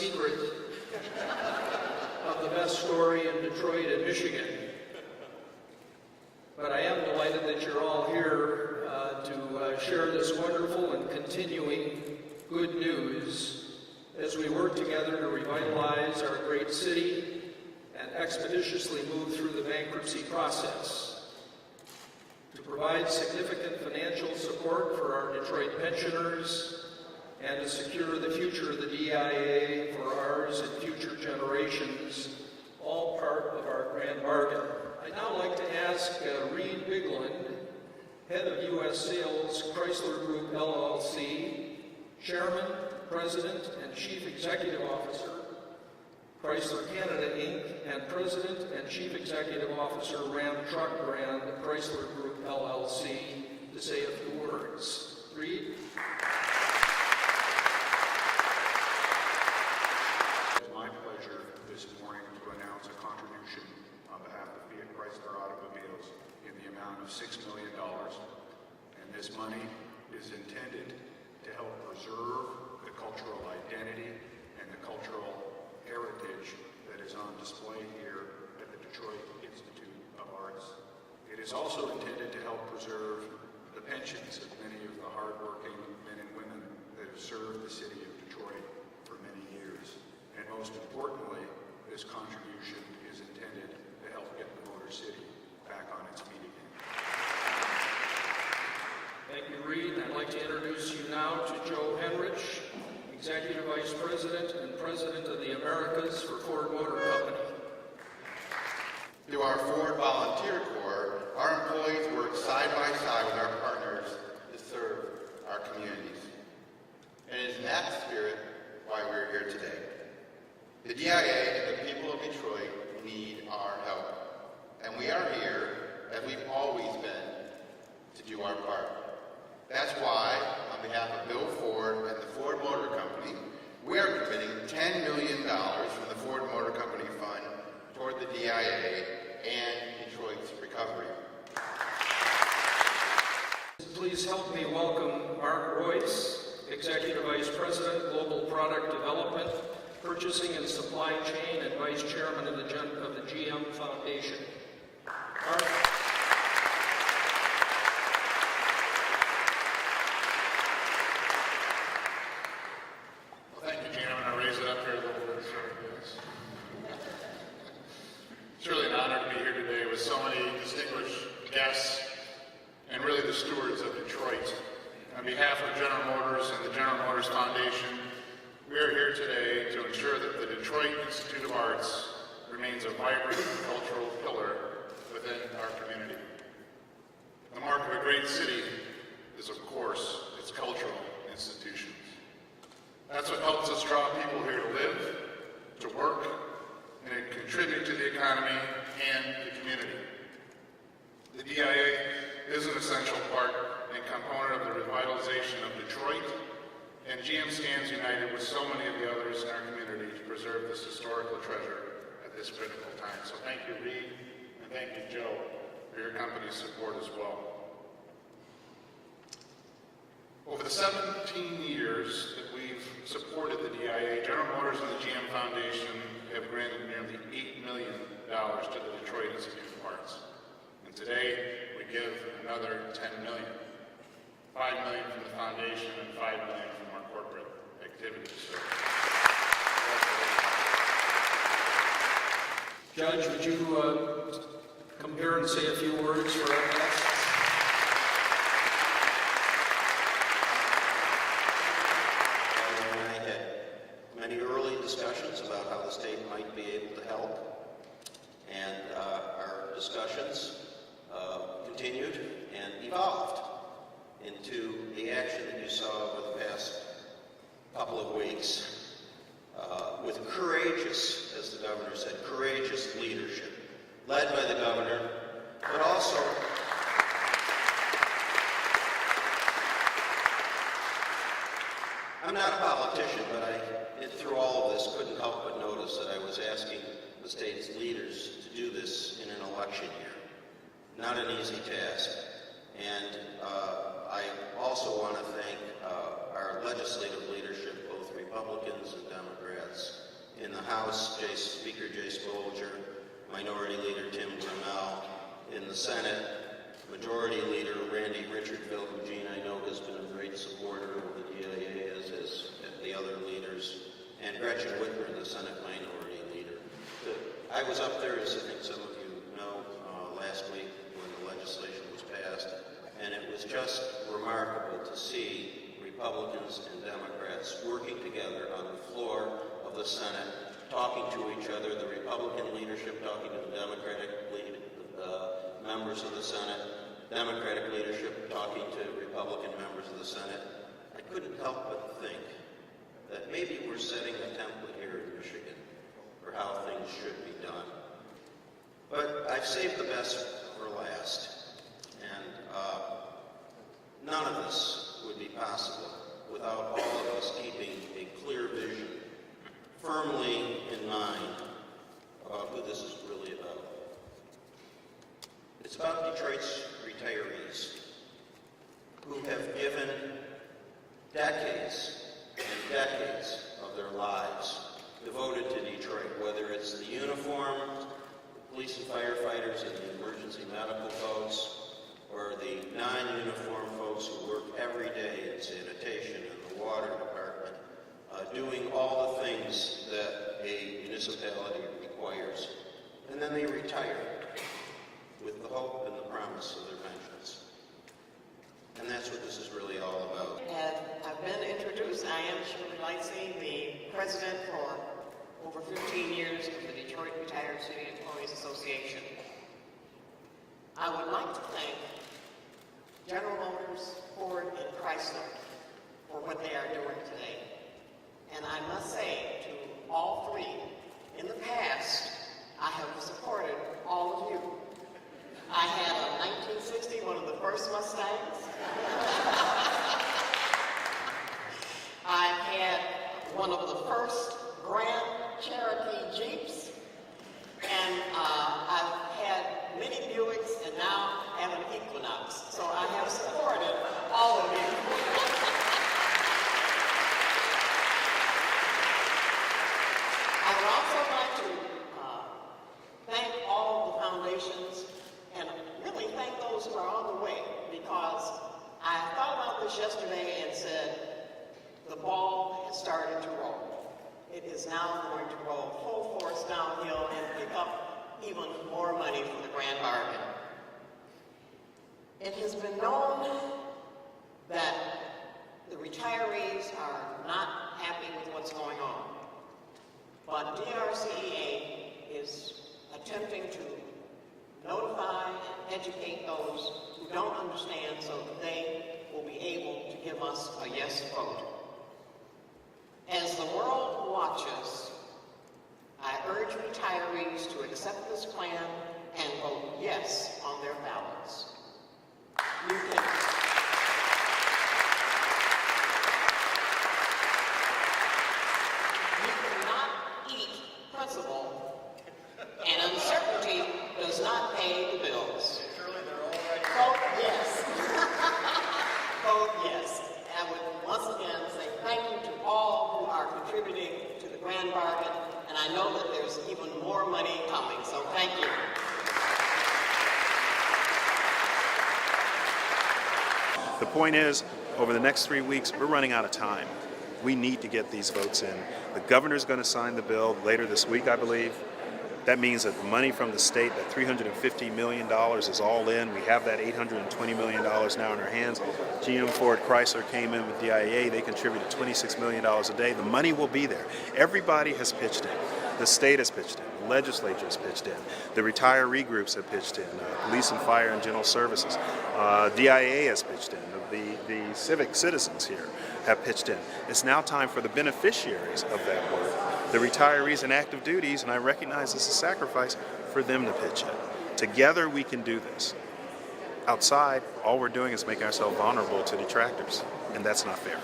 secret of the best story in Detroit and Michigan. But I am delighted that you're all here to share this wonderful and continuing good news as we work together to revitalize our great city and expeditiously move through the bankruptcy process, to provide significant financial support for our Detroit pensioners, and to secure the future of the DIA for ours and future generations, all part of our grand bargain. I'd now like to ask Reed Bigland, Head of U.S. Sales, Chrysler Group, LLC, Chairman, President, and Chief Executive Officer, Chrysler Canada, Inc., and President and Chief Executive Officer, Ram Truck Brand, Chrysler Group, LLC, to say a few words. Reed? It's my pleasure this morning to announce a contribution on behalf of Fiat Chrysler Automobiles in the amount of $6 million. And this money is intended to help preserve the cultural identity and the cultural heritage that is on display here at the Detroit Institute of Arts. It is also intended to help preserve the pensions of many of the hardworking men and women that have served the city of Detroit for many years. And most importantly, this contribution is intended to help get the Motor City back on its feet again. Thank you, Reed. I'd like to introduce you now to Joe Henrich, Executive Vice President and President of the Americas for Ford Motor Company. Through our Ford Volunteer Corps, our employees work side by side with our partners to serve our communities. And it is in that spirit why we're here today. The DIA and the people of Detroit need our help. And we are here, as we've always been, to do our part. That's why, on behalf of Bill Ford and the Ford Motor Company, we are committing $10 million from the Ford Motor Company Fund toward the DIA and Detroit's recovery. Please help me welcome Mark Royce, Executive Vice President, Global Product Development, Purchasing and Supply Chain, and Vice Chairman of the GM Foundation. Mark. It's really an honor to be here today with so many distinguished guests and really the stewards of Detroit. On behalf of General Motors and the General Motors Foundation, we are here today to ensure that the Detroit Institute of Arts remains a vibrant cultural pillar within our community. The mark of a great city is, of course, its cultural institutions. That's what helps us draw people here to live, to work, and it contribute to the economy and the community. The DIA is an essential part and component of the revitalization of Detroit, and GM stands united with so many of the others in our community to preserve this historical treasure at this critical time. So thank you, Reed, and thank you, Joe, for your company's support as well. Over the 17 years that we've supported the DIA, General Motors and the GM Foundation have granted nearly $8 million to the Detroit Institute of Arts. And today, we give another $10 million. $5 million from the foundation and $5 million from our corporate activities. So, Judge, would you come here and say a few words for our guests? I had many early discussions about how the state might be able to help, and our discussions continued and evolved into the action that you saw over the past couple of weeks with courageous, as the governor said, courageous leadership, led by the governor, but also I'm not a politician, but I, through all of this, couldn't help but notice that I was asking the state's leaders to do this in an election year. Not an easy task. And I also want to thank our legislative leadership, both Republicans and Democrats, Democrats. In the House, Speaker Jace Bolger, Minority Leader Tim Grinnell. In the Senate, Majority Leader Randy Richardville, who Gene I know has been a great supporter of the DIA, as the other leaders, and Gretchen Whitmer, the Senate Minority Leader. I was up there, as I think some of you know, last week when the legislation was passed, and it was just remarkable to see Republicans and Democrats working together on the floor of the Senate, talking to each other, the Republican leadership talking to the Democratic members of the Senate, Democratic leadership talking to Republican members of the Senate. I couldn't help but think that maybe we're setting a template here in Michigan for how things should be done. But I've saved the best for last, and none of this would be possible without all of us keeping a clear vision firmly in mind about who this is really about. It's about Detroit's retirees who have given decades and decades of their lives devoted to Detroit, whether it's the uniformed, the police and firefighters and the emergency medical folks, or the non-uniformed folks who work every day in sanitation and the water department, doing all the things that a municipality requires. And then they retire with the hope and the promise of their pensions. And that's what this is really all about. I've been introduced. I am Shirley Lightsey, the president for over 15 years of the Detroit Retired City Employees Association. I would like to thank General Motors, Ford, and Chrysler for what they are doing today. And I must say to all three, in the past, I have supported all of you. I had a 1960, one of the first Mustangs. I've had one of the first Grand Cherokee Jeeps, and I've had many Buicks, and now have an Equinox. So I have supported all of you. I would also like to thank all of the foundations and really thank those who are on the way, because I thought about this yesterday and said, the ball has started to roll. It is now going to roll full force downhill and pick up even more money from the grand bargain. It has been known that the retirees are not happy with what's going on, but DRCEA is attempting to notify and educate those who don't understand so that they will be able to give us a yes vote. As the world watches, I urge retirees to accept this plan and vote yes on their ballots. You cannot eat principle, and uncertainty does not pay the bills. Vote yes. Vote yes. I would once again say thank you to all who are contributing to the grand bargain, and I know that there's even more money coming, so thank you. The point is, over the next 3 weeks, we're running out of time. We need to get these votes in. The governor's going to sign the bill later this week, I believe. That means that the money from the state, that $350 million is all in. We have that $820 million now in our hands. GM, Ford, Chrysler came in with DIA. They contributed $26 million a day. The money will be there. Everybody has pitched in. The state has pitched in. The legislature has pitched in. The retiree groups have pitched in. Police and fire and general services. DIA has pitched in. The civic citizens here have pitched in. It's now time for the beneficiaries of that work, the retirees and active duties, and I recognize this is a sacrifice, for them to pitch in. Together we can do this. Outside, all we're doing is making ourselves vulnerable to detractors, and that's not fair.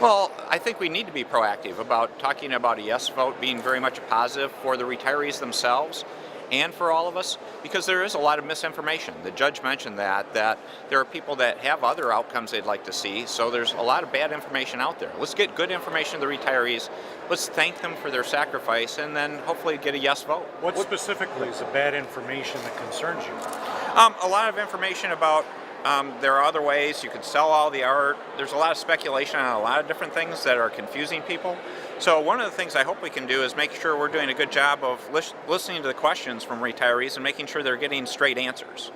Well, I think we need to be proactive about talking about a yes vote being very much a positive for the retirees themselves and for all of us, because there is a lot of misinformation. The judge mentioned that there are people that have other outcomes they'd like to see, so there's a lot of bad information out there. Let's get good information to the retirees, let's thank them for their sacrifice, and then hopefully get a yes vote. What specifically is the bad information that concerns you? A lot of information about there are other ways you could sell all the art. There's a lot of speculation on a lot of different things that are confusing people. So one of the things I hope we can do is make sure we're doing a good job of listening to the questions from retirees and making sure they're getting straight answers.